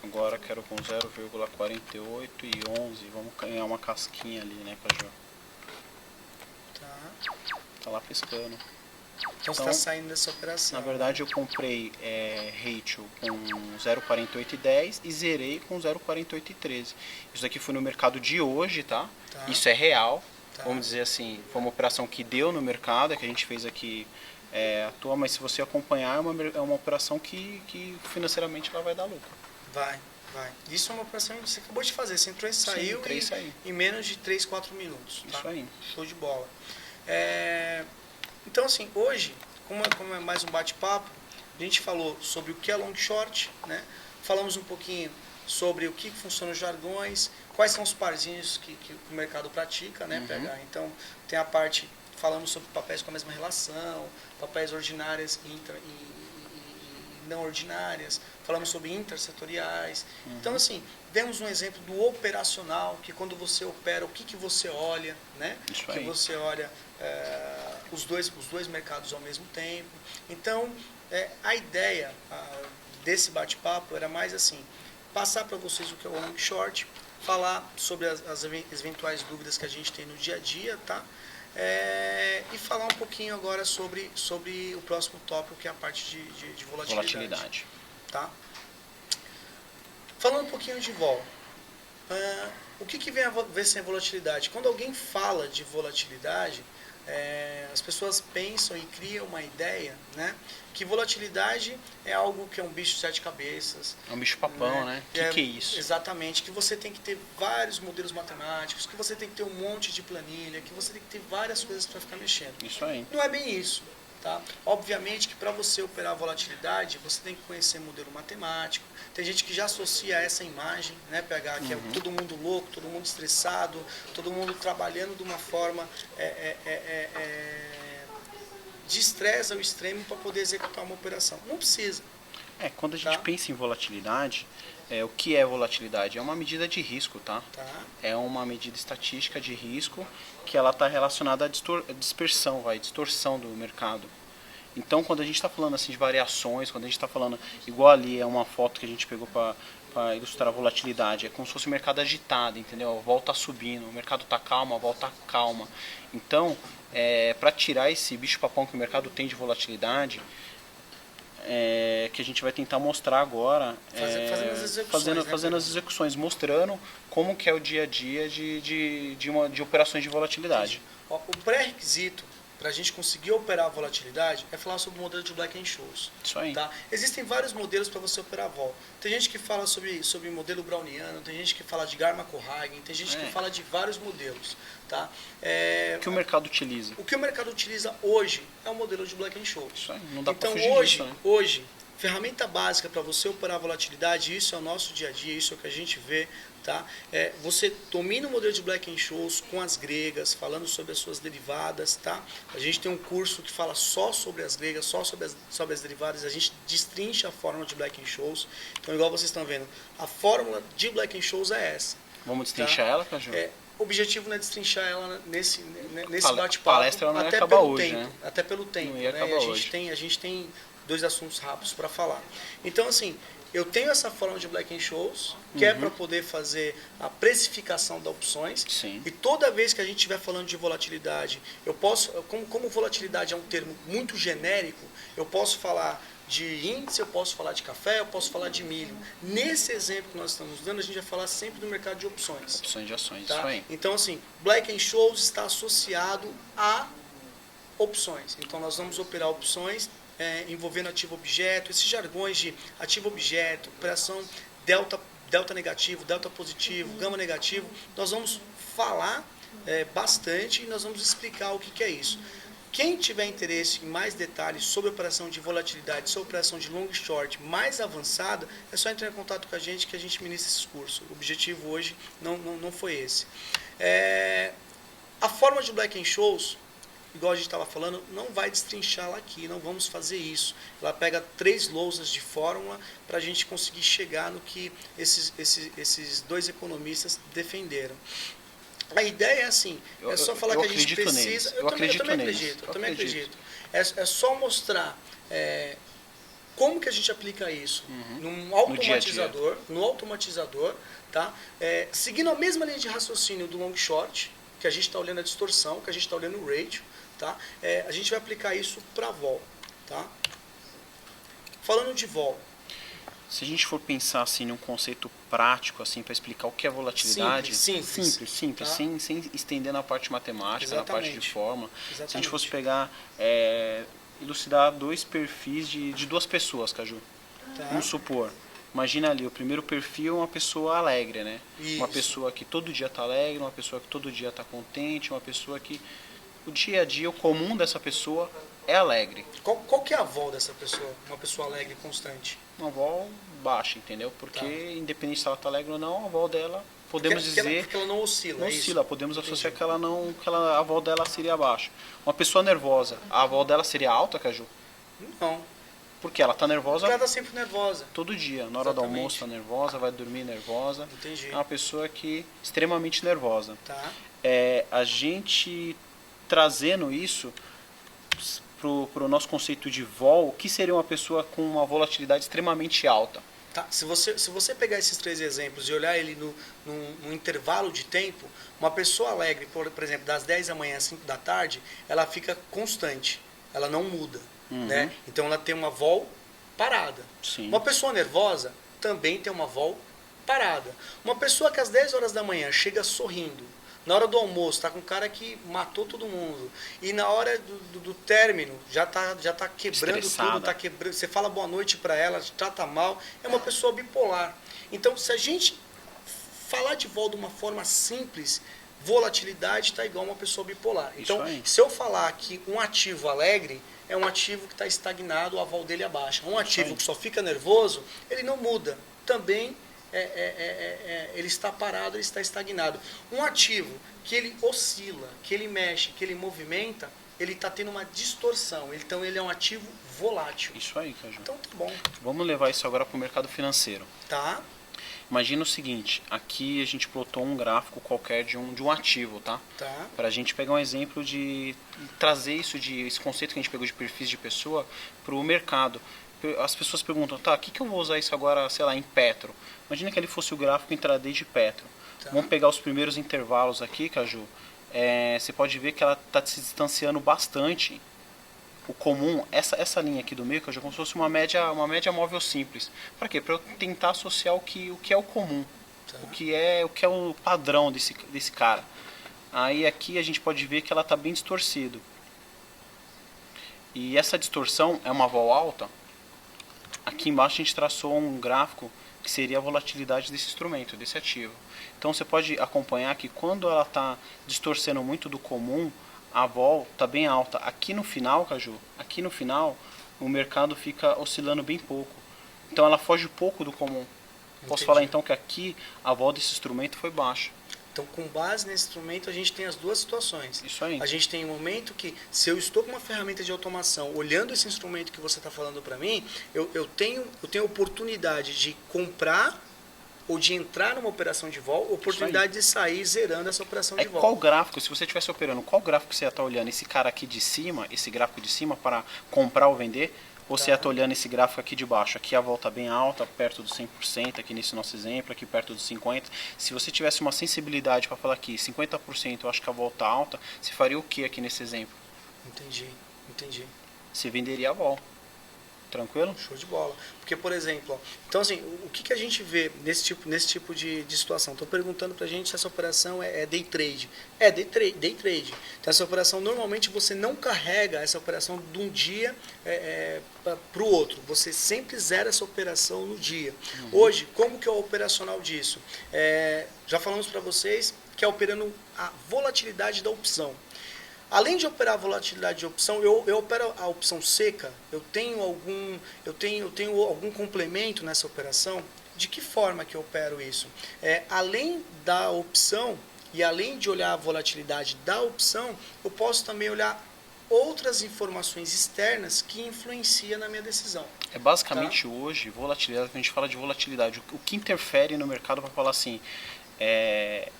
Agora quero com 0,48 e 11, vamos ganhar uma casquinha ali, né, Caju? Tá lá pescando. Então você está saindo dessa operação. Na verdade eu comprei ratio com 0,48 e 10 e zerei com 0,48 e 13. Isso daqui foi no mercado de hoje, tá? Isso é real. Vamos dizer assim, foi uma operação que deu no mercado, que a gente fez aqui à toa, mas se você acompanhar é uma operação que financeiramente ela vai dar lucro. Vai. Vai. Isso é uma operação que você acabou de fazer. Você entrou e saiu, em menos de 3, 4 minutos. Tá? Isso aí. Show de bola. Então, assim, hoje, como é mais um bate-papo, a gente falou sobre o que é long short, né? Falamos um pouquinho sobre o que funcionam os jargões, quais são os parzinhos que o mercado pratica, né, PH? Então, tem a parte, falamos sobre papéis com a mesma relação, papéis ordinárias e não ordinárias, falamos sobre intersetoriais. Então, assim, demos um exemplo do operacional, que quando você opera, o que você olha, né? Isso que aí. você olha os dois mercados ao mesmo tempo. Então, a ideia desse bate-papo era mais assim, passar para vocês o que é o long short, falar sobre as eventuais dúvidas que a gente tem no dia a dia, tá? E falar um pouquinho agora sobre o próximo tópico, que é a parte de volatilidade. Tá? Falando um pouquinho de vol. O que vem a ver sem volatilidade? Quando alguém fala de volatilidade, as pessoas pensam e criam uma ideia, né, que volatilidade é algo que é um bicho de 7 cabeças. É um bicho papão, né? O que é isso? Exatamente, que você tem que ter vários modelos matemáticos, que você tem que ter um monte de planilha, que você tem que ter várias coisas para ficar mexendo. Isso aí. Não é bem isso. Tá? Obviamente que para você operar a volatilidade, você tem que conhecer modelo matemático. Tem gente que já associa essa imagem, né, PH, que é todo mundo louco, todo mundo estressado, todo mundo trabalhando de uma forma de estresse ao extremo para poder executar uma operação. Não precisa. Quando a gente pensa em volatilidade, o que é volatilidade? É uma medida de risco, tá? É uma medida estatística de risco que ela está relacionada à dispersão, à distorção do mercado. Então, quando a gente está falando assim de variações, quando a gente está falando, igual ali é uma foto que a gente pegou para ilustrar a volatilidade, é como se fosse o mercado agitado, entendeu? A volta subindo, o mercado está calmo, a volta calma. Então, para tirar esse bicho-papão que o mercado tem de volatilidade, que a gente vai tentar mostrar agora, fazendo as execuções, mostrando como que é o dia a dia de operações de volatilidade. O pré-requisito para a gente conseguir operar a volatilidade é falar sobre o modelo de Black Scholes. Isso aí. Tá? Existem vários modelos para você operar a vol. Tem gente que fala sobre modelo browniano, tem gente que fala de Garma-Cohagen, tem gente que fala de vários modelos. Tá? O que o mercado utiliza? O que o mercado utiliza hoje é o modelo de Black Scholes. Isso aí, não dá então, pra fugir disso, né? hoje, ferramenta básica para você operar a volatilidade, isso é o nosso dia a dia, isso é o que a gente vê. Tá? Você domina o modelo de Black Scholes com as gregas, falando sobre as suas derivadas. Tá? A gente tem um curso que fala só sobre as gregas, só sobre as derivadas. A gente destrincha a fórmula de Black Scholes. Então, igual vocês estão vendo, a fórmula de Black Scholes é essa. Vamos destrinchar ela, Caju? O objetivo não é destrinchar ela nesse bate-papo. Palestra não ia acabar hoje, né? Até pelo tempo. Não ia acabar hoje. A gente tem 2 assuntos rápidos para falar. Então, assim, eu tenho essa fórmula de Black Scholes, que é para poder fazer a precificação das opções. Sim. E toda vez que a gente estiver falando de volatilidade, eu posso, como volatilidade é um termo muito genérico, eu posso falar de índice, eu posso falar de café, eu posso falar de milho. Nesse exemplo que nós estamos dando, a gente vai falar sempre do mercado de opções. Opções de ações, tá? isso aí. Então, assim, Black Scholes está associado a opções. Então, nós vamos operar opções envolvendo ativo-objeto, esses jargões de ativo-objeto, operação delta negativo, delta positivo, gama negativo, nós vamos falar bastante e nós vamos explicar o que é isso. Quem tiver interesse em mais detalhes sobre operação de volatilidade, sobre operação de long short mais avançada, é só entrar em contato com a gente que a gente ministra esses cursos. O objetivo hoje não foi esse. A forma de Black Scholes, igual a gente estava falando, não vai destrinchá-la aqui, não vamos fazer isso. Ela pega 3 lousas de fórmula para a gente conseguir chegar no que esses 2 economistas defenderam. A ideia é assim, é só falar que a gente precisa... Eu também acredito. É só mostrar como que a gente aplica isso num automatizador, no automatizador, tá? Seguindo a mesma linha de raciocínio do long short, que a gente está olhando a distorção, que a gente está olhando o ratio, tá? A gente vai aplicar isso para vol. Tá? Falando de vol. Se a gente for pensar assim num conceito prático assim para explicar o que é volatilidade, simples, tá? sem estender na parte matemática, na parte de forma. Exatamente. Se a gente fosse pegar, elucidar 2 perfis de 2 pessoas, Caju. Tá. Vamos supor, Imagina ali, o primeiro perfil é uma pessoa alegre, né? Isso. Uma pessoa que todo dia está alegre, uma pessoa que todo dia está contente, uma pessoa que o dia a dia, o comum dessa pessoa é alegre. Qual que é a avó dessa pessoa? Uma pessoa alegre e constante? Uma avó baixa, entendeu? Porque independente se ela está alegre ou não, a avó dela, podemos dizer... Porque ela não oscila, não é oscila, isso? podemos associar que ela não, a avó dela seria baixa. Uma pessoa nervosa, a avó dela seria alta, Caju? Não. Porque ela está nervosa Porque ela tá sempre nervosa. todo dia. Na hora do almoço está nervosa, vai dormir nervosa. Entendi. É uma pessoa que extremamente nervosa. Tá. A gente trazendo isso pro nosso conceito de vol, o que seria uma pessoa com uma volatilidade extremamente alta? Tá. Se você pegar esses 3 exemplos e olhar ele num intervalo de tempo, uma pessoa alegre, por exemplo, das 10 da manhã às 5 da tarde, ela fica constante, ela não muda. Né? Então ela tem uma vol parada. Sim. Uma pessoa nervosa também tem uma vol parada. Uma pessoa que às 10 horas da manhã chega sorrindo, na hora do almoço tá com um cara que matou todo mundo, e na hora do término já tá quebrando estressada. tudo, tá quebrando, você fala boa noite para ela, te trata mal, é uma pessoa bipolar. Então, se a gente falar de vol de uma forma simples, volatilidade está igual a uma pessoa bipolar. Então, se eu falar que um ativo alegre é um ativo que está estagnado, a vol dele é baixa. Um ativo que só fica nervoso, ele não muda. Também ele está parado, ele está estagnado. Um ativo que ele oscila, que ele mexe, que ele movimenta, ele está tendo uma distorção. Então ele é um ativo volátil. Isso aí, Caju. Então tá bom. Vamos levar isso agora para o mercado financeiro. Tá. Imagina o seguinte, aqui a gente plotou um gráfico qualquer de um ativo, tá? Tá. Para a gente pegar um exemplo de trazer esse conceito que a gente pegou de perfis de pessoa para o mercado. As pessoas perguntam, tá, o que eu vou usar isso agora, sei lá, em Petro? Imagina que ele fosse o gráfico intraday de Petro. Tá. Vamos pegar os primeiros intervalos aqui, Caju. Você pode ver que ela está se distanciando bastante. O comum, essa linha aqui do meio, que é como se fosse uma média móvel simples. Para quê? Para eu tentar associar o que é o comum, tá. o que é o padrão desse cara. Aí aqui a gente pode ver que ela está bem distorcida. E essa distorção é uma vol alta. Aqui embaixo a gente traçou um gráfico que seria a volatilidade desse instrumento, desse ativo. Então você pode acompanhar que quando ela está distorcendo muito do comum, a vol está bem alta. Aqui no final, Caju, aqui no final, o mercado fica oscilando bem pouco. Então ela foge pouco do comum. Posso falar então que aqui a vol desse instrumento foi baixa. Então, com base nesse instrumento, a gente tem as duas situações. Isso aí. A gente tem um momento que, se eu estou com uma ferramenta de automação, olhando esse instrumento que você está falando para mim, eu tenho oportunidade de comprar ou de entrar numa operação de vol, oportunidade de sair zerando essa operação de vol. Qual gráfico, se você estivesse operando, qual gráfico você ia estar olhando? Esse cara aqui de cima, esse gráfico de cima para comprar ou vender? Ou você ia estar olhando esse gráfico aqui de baixo? Aqui a vol está bem alta, perto dos 100%, aqui nesse nosso exemplo, aqui perto dos 50%. Se você tivesse uma sensibilidade para falar aqui, 50% eu acho que a vol está alta, você faria o que aqui nesse exemplo? Entendi. Você venderia a vol. Tranquilo? Show de bola. Porque, por exemplo, então assim, o que a gente vê nesse tipo de situação? Estou perguntando para a gente se essa operação é day trade. É day trade. Então, essa operação, normalmente, você não carrega essa operação de um dia para o outro. Você sempre zera essa operação no dia. Hoje, como que é o operacional disso? Já falamos para vocês que é operando a volatilidade da opção. Além de operar a volatilidade de opção, eu opero a opção seca. Eu tenho algum complemento nessa operação. De que forma que eu opero isso? Além da opção e além de olhar a volatilidade da opção, eu posso também olhar outras informações externas que influenciam na minha decisão. Basicamente hoje, volatilidade, quando a gente fala de volatilidade, o que interfere no mercado para falar assim,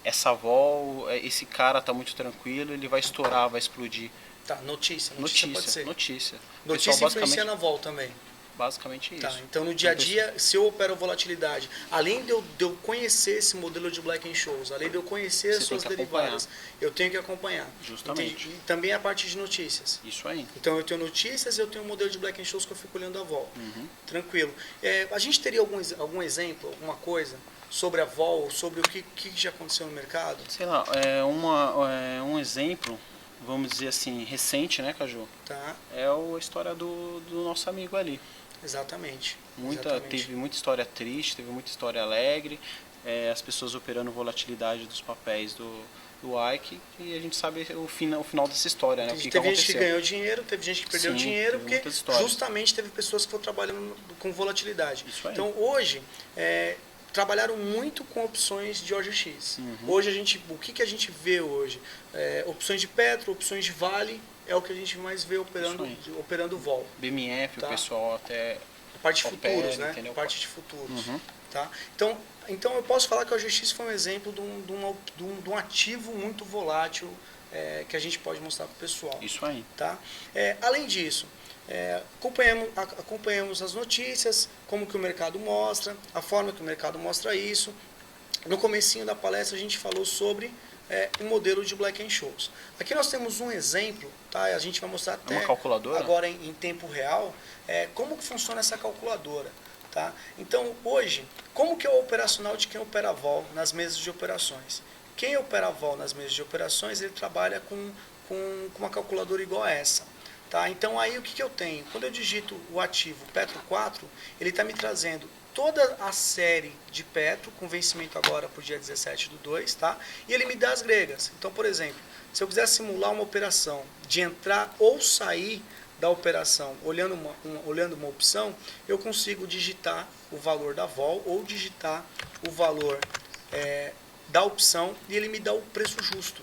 essa vol, esse cara está muito tranquilo, ele vai estourar, vai explodir. Tá, notícia pode ser. Notícia Influencia na vol também. Basicamente isso. Tá, então no dia a dia, se eu opero volatilidade, além de eu conhecer esse modelo de Black-Scholes, além de eu conhecer as suas derivadas, eu tenho que acompanhar. Justamente. E também a parte de notícias. Isso aí. Então eu tenho notícias e eu tenho um modelo de Black-Scholes que eu fico olhando a vol. Tranquilo. A gente teria algum exemplo, alguma coisa sobre a vol, sobre o que já aconteceu no mercado? Sei lá, um exemplo, vamos dizer assim, recente, né, Caju? Tá. É a história do nosso amigo ali. Exatamente. Teve muita história triste, teve muita história alegre, as pessoas operando volatilidade dos papéis do Ike, e a gente sabe o final dessa história, né? O que teve aconteceu. Gente que ganhou dinheiro, teve gente que perdeu dinheiro, porque justamente teve pessoas que foram trabalhando com volatilidade. Então hoje, trabalharam muito com opções de OGX. Hoje o que a gente vê hoje? Opções de Petro, opções de Vale, é o que a gente mais vê operando vol. BMF, tá? O pessoal até... A parte de futuros, né? A parte de futuros. Tá? Então eu posso falar que o OGX foi um exemplo de um ativo muito volátil que a gente pode mostrar para o pessoal. Isso aí. Tá? Além disso, acompanhamos as notícias, como que o mercado mostra, a forma que o mercado mostra isso. No comecinho da palestra a gente falou sobre um modelo de Black Scholes. Aqui nós temos um exemplo, tá? A gente vai mostrar até uma calculadora? Agora em tempo real como que funciona essa calculadora. Tá? Então, hoje, como que é o operacional de quem opera vol nas mesas de operações? Quem opera vol nas mesas de operações, ele trabalha com uma calculadora igual a essa. Tá? Então, aí o que eu tenho? Quando eu digito o ativo Petro 4, ele está me trazendo toda a série de Petro, com vencimento agora por dia 17/2, tá? E ele me dá as gregas. Então, por exemplo, se eu quiser simular uma operação de entrar ou sair da operação, olhando uma opção, eu consigo digitar o valor da vol ou digitar o valor da opção e ele me dá o preço justo.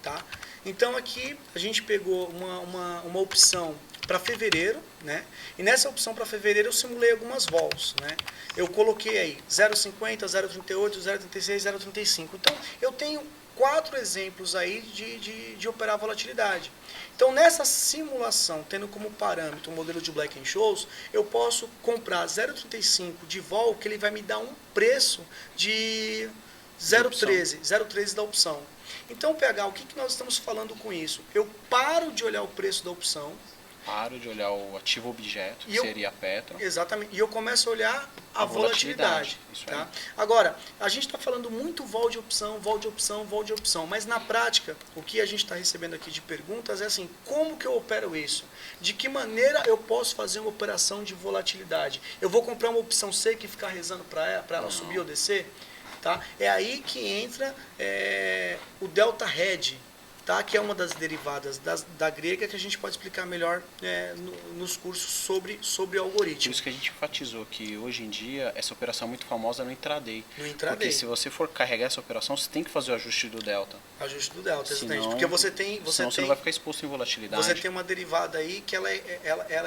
Tá? Então aqui a gente pegou uma opção para fevereiro, né? E nessa opção para fevereiro eu simulei algumas vols, né? Eu coloquei aí 0,50, 0,38, 0,36, 0,35. Então eu tenho 4 exemplos aí de operar volatilidade. Então, nessa simulação, tendo como parâmetro o modelo de Black Scholes, eu posso comprar 0,35 de vol, que ele vai me dar um preço de 0,13 da opção. Então, PH, o que nós estamos falando com isso? Eu paro de olhar o preço da opção. Paro de olhar o ativo objeto, que seria a Petro. Exatamente. E eu começo a olhar a volatilidade. Isso tá? aí. Agora, a gente está falando muito vol de opção, mas na prática, o que a gente está recebendo aqui de perguntas é assim, como que eu opero isso? De que maneira eu posso fazer uma operação de volatilidade? Eu vou comprar uma opção seca e ficar rezando para ela subir ou descer? Tá? É aí que entra o Delta Hedge, tá? Que é uma das derivadas da grega que a gente pode explicar melhor nos cursos sobre algoritmo. Por isso que a gente enfatizou que hoje em dia essa operação é muito famosa no intraday. Porque se você for carregar essa operação, você tem que fazer o ajuste do delta. Ajuste do delta, exatamente. Porque senão você não vai ficar exposto em volatilidade. Você tem uma derivada aí que ela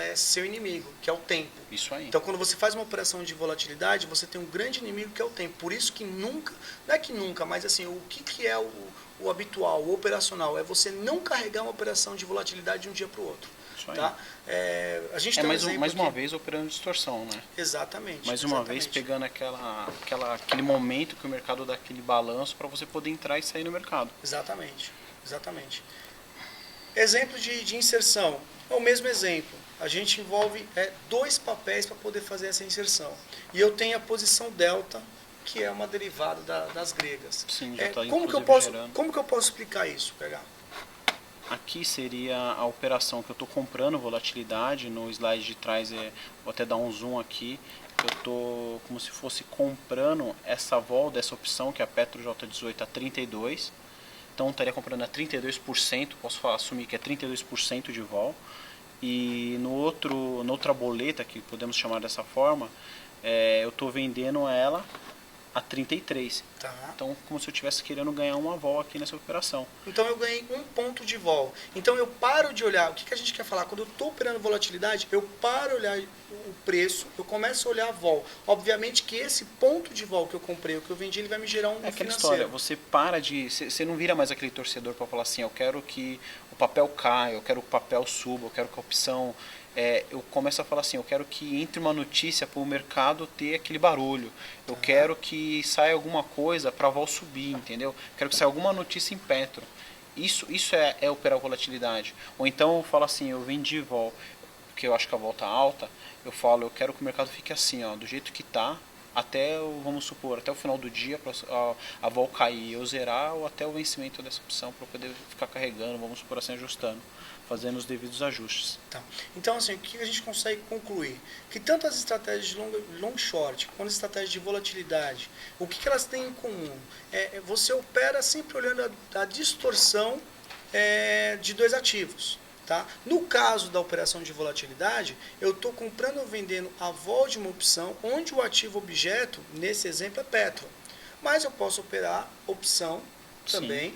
é seu inimigo, que é o tempo. Isso aí. Então, quando você faz uma operação de volatilidade, você tem um grande inimigo que é o tempo. Por isso que nunca, não é que nunca, mas assim, o que é o habitual, o operacional, é você não carregar uma operação de volatilidade de um dia para o outro. Tá? A gente tem mais uma vez operando distorção, né? Exatamente. Mais uma vez pegando aquele momento que o mercado dá aquele balanço para você poder entrar e sair no mercado. Exatamente. Exemplo de inserção. É o mesmo exemplo. A gente envolve 2 papéis para poder fazer essa inserção. E eu tenho a posição delta, que é uma derivada das gregas. Sim, já está como que eu posso explicar isso, PH? Aqui seria a operação que eu estou comprando volatilidade. No slide de trás, vou até dar um zoom aqui. Eu estou como se fosse comprando essa vol dessa opção, que é a Petro J18 a 32. Então estaria comprando a 32%, posso assumir que é 32% de vol. E na outra boleta, que podemos chamar dessa forma, eu estou vendendo ela a 33. Tá. Então, como se eu estivesse querendo ganhar uma vol aqui nessa operação. Então, eu ganhei 1 ponto de vol. Então, eu paro de olhar. O que a gente quer falar? Quando eu estou operando volatilidade, eu paro de olhar o preço, eu começo a olhar a vol. Obviamente que esse ponto de vol que eu comprei, o que eu vendi, ele vai me gerar um aquela financeiro. História, você para de... Você não vira mais aquele torcedor para falar assim, eu quero que o papel caia, eu quero que o papel suba, eu quero que a opção... eu começo a falar assim, eu quero que entre uma notícia para o mercado ter aquele barulho. Eu quero que saia alguma coisa para a vol subir, entendeu? Quero que saia alguma notícia em Petro. Isso é operar volatilidade. Ou então eu falo assim, eu vendi vol, porque eu acho que a vol está alta, eu falo, eu quero que o mercado fique assim, ó, do jeito que está, até, vamos supor, até o final do dia, a vol cair, eu zerar, ou até o vencimento dessa opção, para eu poder ficar carregando, vamos supor assim, ajustando. fazendo os devidos ajustes. Tá. Então, assim, o que a gente consegue concluir? Que tanto as estratégias de long short, quanto as estratégias de volatilidade, o que elas têm em comum? Você opera sempre olhando a distorção de dois ativos. Tá? No caso da operação de volatilidade, eu estou comprando ou vendendo a vol de uma opção, onde o ativo objeto, nesse exemplo, é Petro. Mas eu posso operar opção também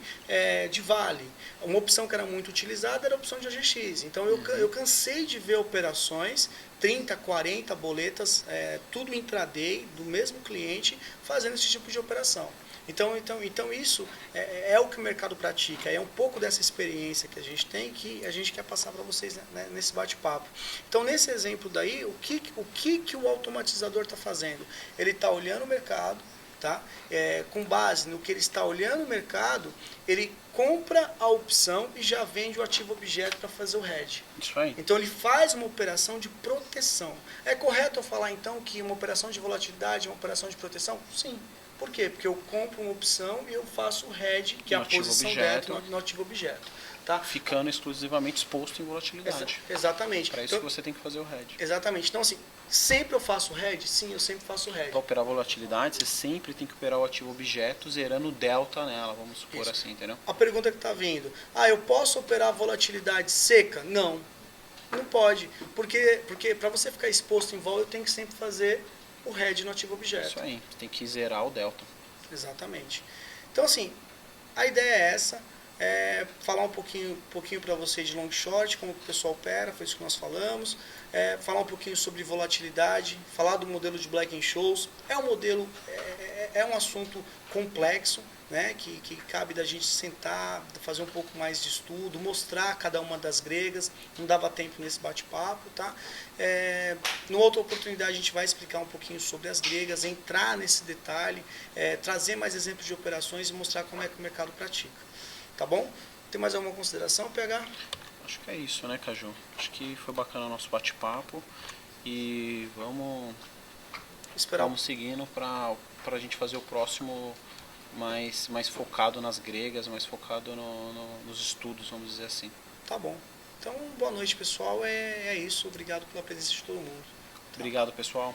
de Vale. Uma opção que era muito utilizada era a opção de OGX. Então eu cansei de ver operações, 30, 40 boletas, tudo intraday do mesmo cliente fazendo esse tipo de operação. Então isso é o que o mercado pratica, é um pouco dessa experiência que a gente tem que a gente quer passar para vocês, né, nesse bate-papo. Então, nesse exemplo daí, o que o automatizador está fazendo? Ele está olhando o mercado, tá? Com base no que ele está olhando o mercado, ele compra a opção e já vende o ativo objeto para fazer o hedge. Isso aí. Então ele faz uma operação de proteção. É correto eu falar então que uma operação de volatilidade é uma operação de proteção? Sim. Por quê? Porque eu compro uma opção e eu faço o hedge, que é a posição dentro no ativo objeto. Tá? Ficando exclusivamente exposto em volatilidade. Exatamente. Para isso que você tem que fazer o hedge. Exatamente. Então, assim, sempre eu faço o hedge? Sim, eu sempre faço o hedge. Para operar volatilidade, você sempre tem que operar o ativo objeto zerando o delta nela, vamos supor assim, entendeu? A pergunta que está vindo, eu posso operar a volatilidade seca? Não, não pode. Porque para você ficar exposto em vol, eu tenho que sempre fazer o hedge no ativo objeto. Isso aí, você tem que zerar o delta. Exatamente. Então, assim, a ideia é essa. Falar um pouquinho para vocês de long short, como o pessoal opera, foi isso que nós falamos. Falar um pouquinho sobre volatilidade, falar do modelo de Black-Scholes. É um modelo, é um assunto complexo, né, que cabe da gente sentar, fazer um pouco mais de estudo, mostrar cada uma das gregas. Não dava tempo nesse bate-papo, tá? Numa outra oportunidade a gente vai explicar um pouquinho sobre as gregas, entrar nesse detalhe, trazer mais exemplos de operações e mostrar como é que o mercado pratica. Tá bom? Tem mais alguma consideração, PH? Acho que é isso, né, Caju? Acho que foi bacana o nosso bate-papo e vamos seguindo para a gente fazer o próximo mais focado nas gregas, mais focado nos estudos, vamos dizer assim. Tá bom. Então, boa noite, pessoal. É isso. Obrigado pela presença de todo mundo. Obrigado, pessoal.